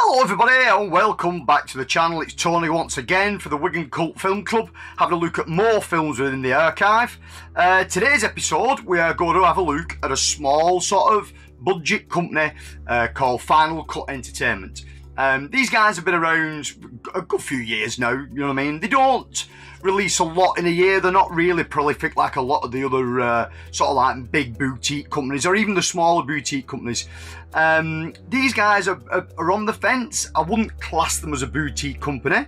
Hello everybody and welcome back to the channel. It's Tony once again for the Wigan Cult Film Club, having a look at more films within the archive. Today's episode we are going to have a look at a small sort of budget company called Final Cut Entertainment. These guys have been around a good few years now, you know what I mean? They don't release a lot in a year. They're not really prolific like a lot of the other sort of like big boutique companies or even the smaller boutique companies. These guys are on the fence. I wouldn't class them as a boutique company,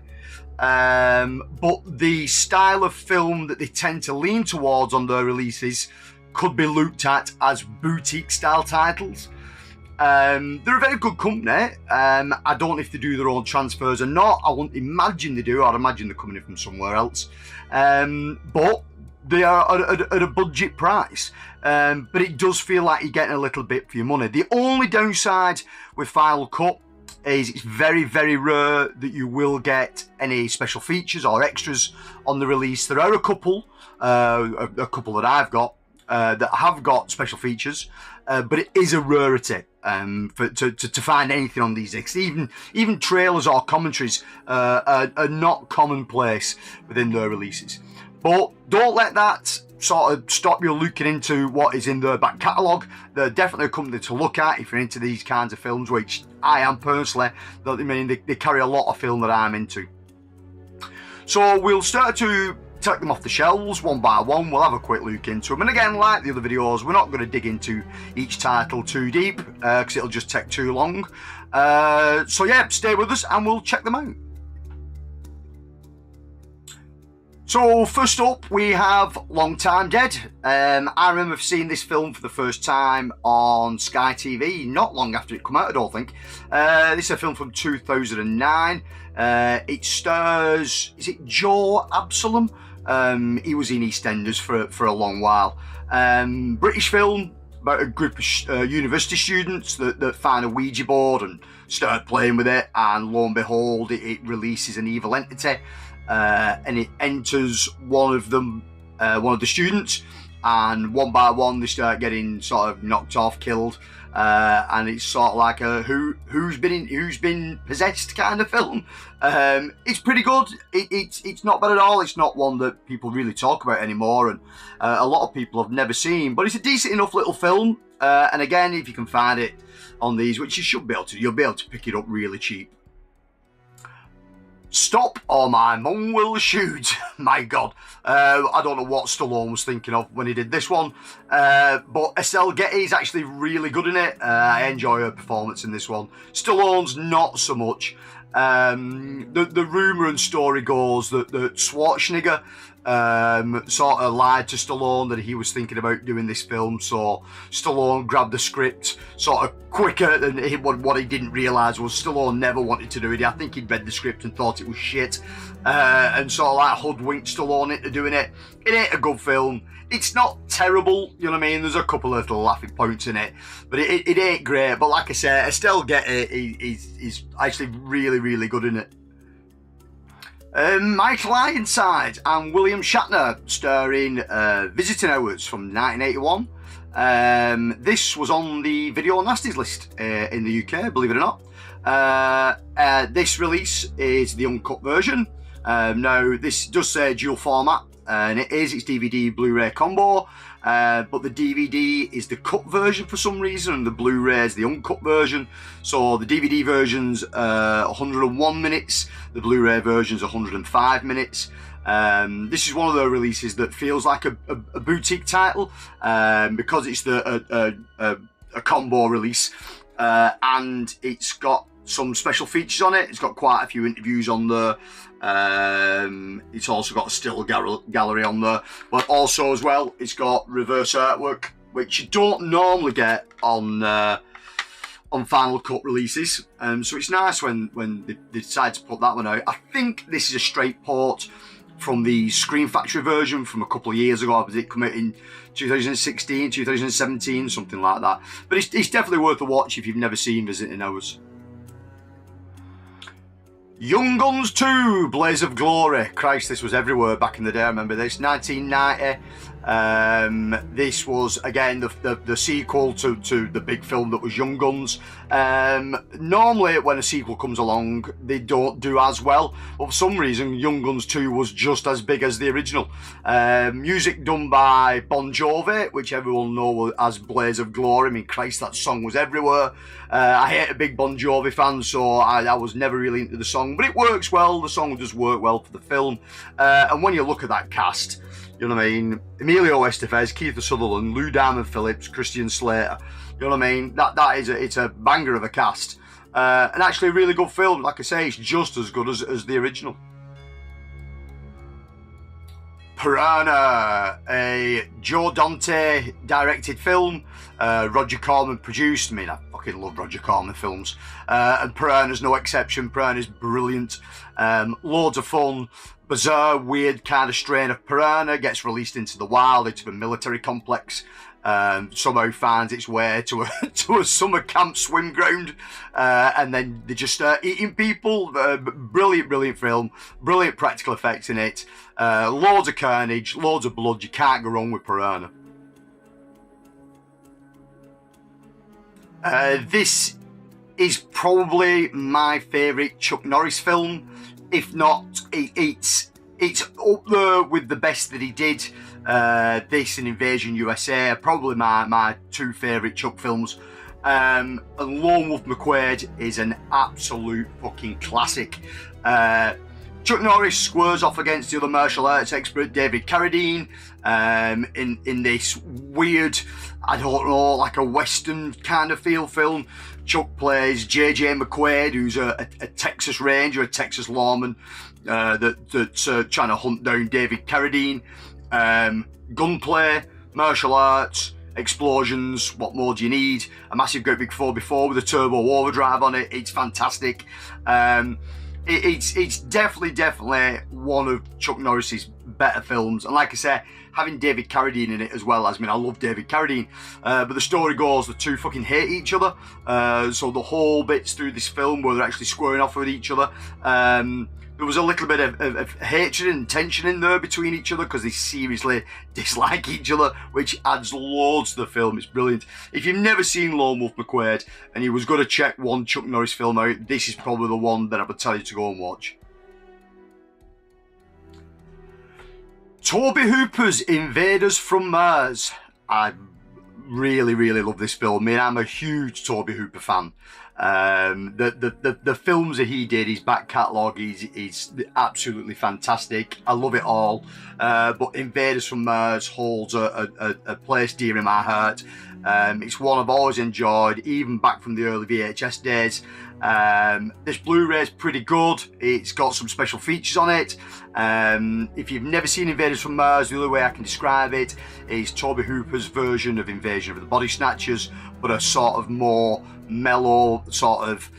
but the style of film that they tend to lean towards on their releases could be looked at as boutique style titles. They're a very good company. I don't know if they do their own transfers or not. I wouldn't imagine they do. I'd imagine they're coming in from somewhere else. But they are at a budget price. But it does feel like you're getting a little bit for your money. The only downside with Final Cut is it's very, very rare that you will get any special features or extras on the release. There are a couple that I've got that have got special features, but it is a rarity to find anything on these discs. Even trailers or commentaries are not commonplace within their releases. But don't let that sort of stop you looking into what is in their back catalogue. They're definitely a company to look at if you're into these kinds of films, which I am personally. I mean, they carry a lot of film that I'm into. So we'll start to take them off the shelves one by one. We'll have a quick look into them, and again, like the other videos, we're not going to dig into each title too deep because it'll just take too long. So yeah, stay with us and we'll check them out. So first up we have Long Time Dead. I remember seeing this film for the first time on Sky TV not long after it came out, I don't think. This is a film from 2009. It stars, is it Joe Absalom? He was in EastEnders for a long while. British film about a group of university students that find a Ouija board and start playing with it, and lo and behold it releases an evil entity, and it enters one of the students, and one by one they start getting sort of knocked off, killed. And it's sort of like a who's been possessed kind of film. It's pretty good. It's not bad at all. It's not one that people really talk about anymore, and a lot of people have never seen. But it's a decent enough little film. And again, if you can find it on these, which you should be able to, you'll be able to pick it up really cheap. Stop or My Mum Will Shoot. My God. I don't know what Stallone was thinking of when he did this one. But Estelle Getty is actually really good in it. I enjoy her performance in this one. Stallone's not so much. The rumour and story goes that Schwarzenegger sort of lied to Stallone that he was thinking about doing this film, so Stallone grabbed the script sort of quicker than what he didn't realise was Stallone never wanted to do it. I think he'd read the script and thought it was shit, and sort of like hoodwinked Stallone into doing it. It ain't a good film. It's not terrible, you know what I mean? There's a couple of little laughing points in it, but it ain't great. But like I say, Estelle Getty is actually really, really good in it. Michael Ironside and William Shatner starring Visiting Hours from 1981. This was on the Video Nasties list in the UK, believe it or not. This release is the uncut version. Now, this does say dual format, and it's DVD Blu-ray combo, but the DVD is the cut version for some reason, and the Blu-ray is the uncut version. So the DVD version's 101 minutes, the Blu-ray version's 105 minutes. This is one of the releases that feels like a boutique title, because it's a combo release, and it's got some special features on it. It's got quite a few interviews on there. It's also got a still gallery on there, but also as well it's got reverse artwork, which you don't normally get on Final Cut releases. So it's nice when they decide to put that one out. I think this is a straight port from the Screen Factory version from a couple of years ago. It came out in 2016, 2017, something like that. But it's definitely worth a watch if you've never seen Visiting Hours. Young Guns 2, Blaze of Glory. Christ, this was everywhere back in the day. I remember this. 1990. This was again the sequel to the big film that was Young Guns. Normally when a sequel comes along they don't do as well, but for some reason Young Guns 2 was just as big as the original. Music done by Bon Jovi, which everyone knows as Blaze of Glory. I mean, Christ, that song was everywhere. I hate a big Bon Jovi fan, so I was never really into the song, but it works well. The song does work well for the film. And when you look at that cast, you know what I mean? Emilio Estevez, Keith Sutherland, Lou Diamond Phillips, Christian Slater. You know what I mean? It's a banger of a cast. And actually a really good film. Like I say, it's just as good as the original. Piranha, a Joe Dante directed film. Roger Corman produced. I mean, I fucking love Roger Corman films. And Piranha's no exception. Piranha's brilliant. Loads of fun. Bizarre, weird kind of strain of piranha gets released into the wild, into the military complex. Somehow finds its way to a summer camp swim ground, and then they just start eating people. Brilliant film, brilliant practical effects in it. Loads of carnage, loads of blood. You can't go wrong with Piranha. This is probably my favourite Chuck Norris film. If not, it's up there with the best that he did. This and Invasion USA are probably my two favourite Chuck films. And Lone Wolf McQuade is an absolute fucking classic. Chuck Norris squares off against the other martial arts expert David Carradine in this weird, I don't know, like a western kind of feel film. Chuck plays J.J. McQuaid, who's a Texas Ranger, a Texas lawman that's trying to hunt down David Carradine. Gunplay, martial arts, explosions, what more do you need? A massive great big 4x4 with a turbo overdrive on it. It's fantastic. It's definitely one of Chuck Norris's better films. And like I say, having David Carradine in it as well, I love David Carradine. But the story goes, the two fucking hate each other. So the whole bits through this film where they're actually squaring off with each other. There was a little bit of hatred and tension in there between each other because they seriously dislike each other, which adds loads to the film. It's brilliant. If you've never seen Lone Wolf McQuade and you was going to check one Chuck Norris film out, this is probably the one that I would tell you to go and watch. Toby Hooper's Invaders from Mars. I really love this film. I mean, I'm a huge Toby Hooper fan. The films that he did, his back catalogue is absolutely fantastic. I love it all. But Invaders from Mars holds a place dear in my heart. It's one I've always enjoyed, even back from the early VHS days. This Blu-ray is pretty good. It's got some special features on it. If you've never seen Invaders from Mars, the only way I can describe it is Toby Hooper's version of Invasion of the Body Snatchers, but a sort of more mellow, sort of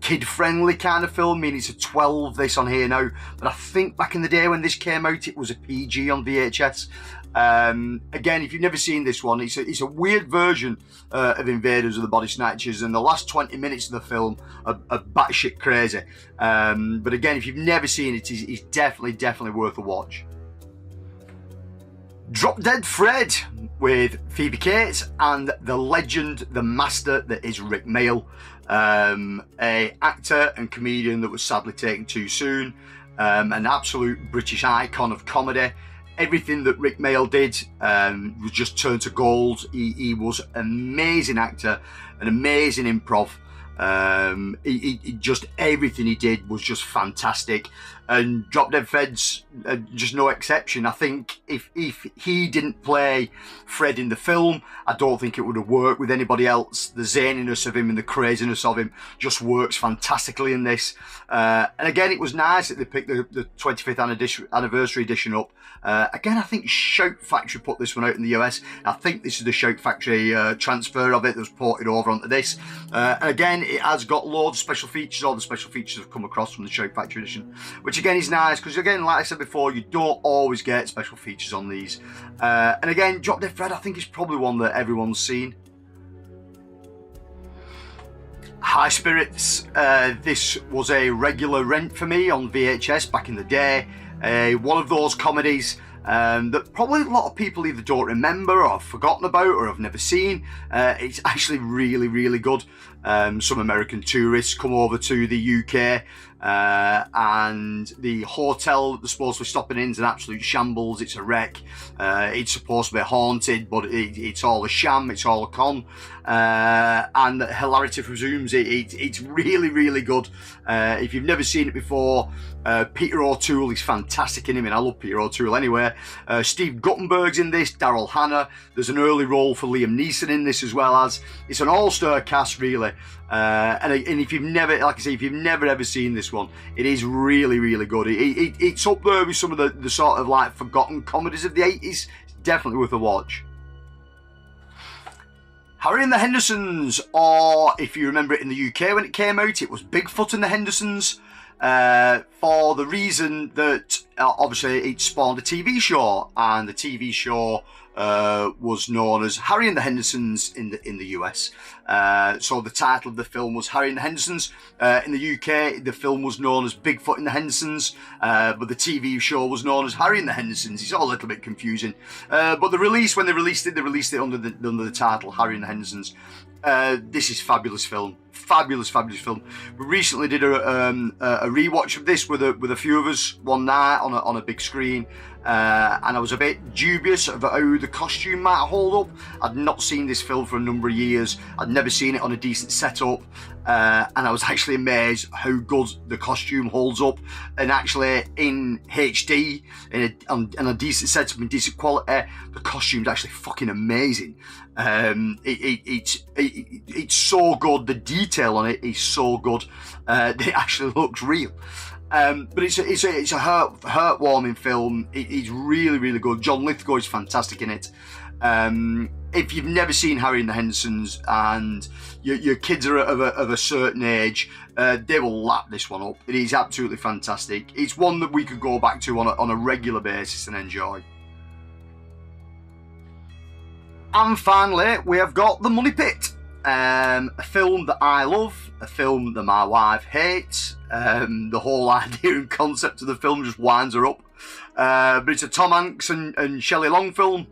kid-friendly kind of film. I mean, it's a 12 this on here now, but I think back in the day when this came out, it was a PG on VHS. Again, if you've never seen this one, it's a weird version of Invaders of the Body Snatchers, and the last 20 minutes of the film are batshit crazy. But again, if you've never seen it, it's definitely worth a watch. Drop Dead Fred with Phoebe Cates and the legend, the master that is Rick Mayall, a actor and comedian that was sadly taken too soon, an absolute British icon of comedy. Everything that Rick Mayall did was just turned to gold. He was an amazing actor, an amazing improv. Just everything he did was just fantastic, and Drop Dead Fred's just no exception. I think if he didn't play Fred in the film, I don't think it would have worked with anybody else. The zaniness of him and the craziness of him just works fantastically in this. And again, it was nice that they picked the 25th anniversary edition up. Again, I think Shout Factory put this one out in the US. I think this is the Shout Factory transfer of it that was ported over onto this. And again, it has got loads of special features. All the special features have come across from the Shout Factory edition, which again is nice because, again, like I said before, you don't always get special features on these. And again, Drop Dead Fred, I think, is probably one that everyone's seen. High Spirits. This was a regular rent for me on VHS back in the day. One of those comedies that probably a lot of people either don't remember or have forgotten about or have never seen. It's actually really, really good. Some American tourists come over to the UK, and the hotel that they're supposed to be stopping in is an absolute shambles. It's a wreck. It's supposed to be haunted, but it's all a sham. It's all a con. And hilarity resumes. It's really, really good. If you've never seen it before, Peter O'Toole is fantastic in him, and I love Peter O'Toole anyway. Steve Guttenberg's in this, Daryl Hannah. There's an early role for Liam Neeson in this as well. As it's an all-star cast, really. And if you've never, like I say, if you've never ever seen this one, it is really, really good. It's up there with some of the sort of like forgotten comedies of the 80s. It's definitely worth a watch. Harry and the Hendersons, or if you remember it in the UK when it came out, it was Bigfoot and the Hendersons, for the reason that obviously it spawned a TV show, and the TV show was known as Harry and the Hendersons in the US. So the title of the film was Harry and the Hendersons. In the UK, the film was known as Bigfoot and the Hendersons, but the TV show was known as Harry and the Hendersons. It's all a little bit confusing. But when they released it under the title Harry and the Hendersons. This is fabulous film. Fabulous film. We recently did a rewatch of this with a few of us one night on a big screen, and I was a bit dubious of how the costume might hold up. I'd not seen this film for a number of years. I'd never seen it on a decent setup, and I was actually amazed how good the costume holds up, and actually in HD, in a decent setup and decent quality, the costume's actually fucking amazing. It's so good. The detail on it is so good. It actually looks real. But it's a heartwarming film. It's really, really good. John Lithgow is fantastic in it. If you've never seen Harry and the Hendersons and your kids are of a certain age, they will lap this one up. It is absolutely fantastic. It's one that we could go back to on a regular basis and enjoy. And finally, we have got The Money Pit, a film that I love, a film that my wife hates. The whole idea and concept of the film just winds her up. But it's a Tom Hanks and Shelley Long film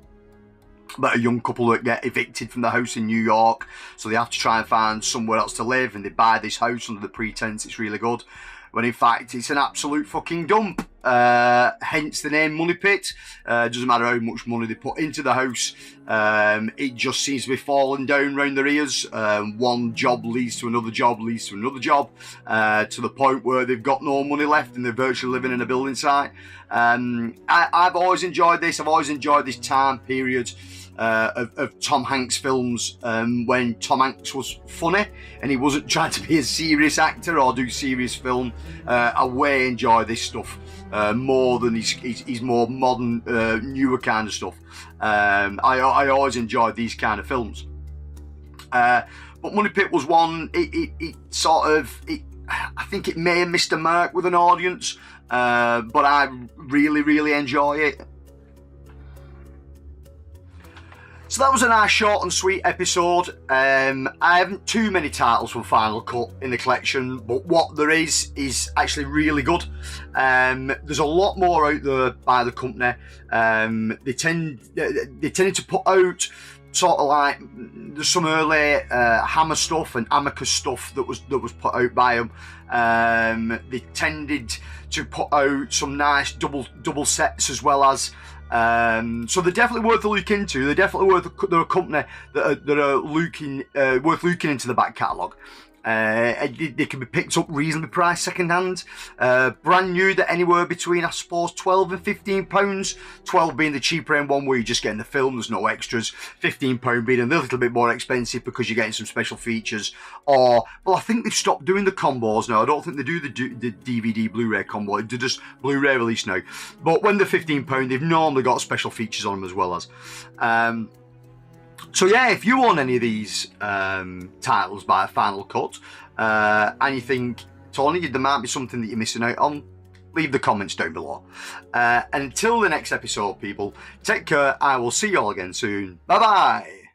about a young couple that get evicted from the house in New York, so they have to try and find somewhere else to live, and they buy this house under the pretense it's really good, when in fact it's an absolute fucking dump. Hence the name Money Pit. Doesn't matter how much money they put into the house, it just seems to be falling down round their ears. One job leads to another job, leads to another job, to the point where they've got no money left and they're virtually living in a building site. I've always enjoyed this. I've always enjoyed this time period of Tom Hanks films, when Tom Hanks was funny and he wasn't trying to be a serious actor or do serious film. I way enjoy this stuff more than his more modern, newer kind of stuff. I always enjoyed these kind of films. But Money Pit was one. I think it may have missed a mark with an audience, but I really, really enjoy it. So that was a nice short and sweet episode. I haven't too many titles from Final Cut in the collection, but what there is actually really good. There's a lot more out there by the company. They tended to put out sort of like there's some early Hammer stuff and Amicus stuff that was put out by them. They tended to put out some nice double sets as well as. So they're definitely worth a look into. They're definitely they're a company that are worth looking into the back catalogue. They can be picked up reasonably priced second hand. Brand new, they're anywhere between, I suppose, £12 and £15. 12 being the cheaper end one where you're just getting the film, there's no extras. £15 being a little bit more expensive because you're getting some special features. Or, well, I think they've stopped doing the combos now. I don't think they do the DVD Blu-ray combo. They're just Blu-ray release now. But when they're £15, they've normally got special features on them as well as. So yeah, if you own any of these titles by Final Cut, and you think, Tony, there might be something that you're missing out on, leave the comments down below. And until the next episode, people, take care. I will see you all again soon. Bye bye.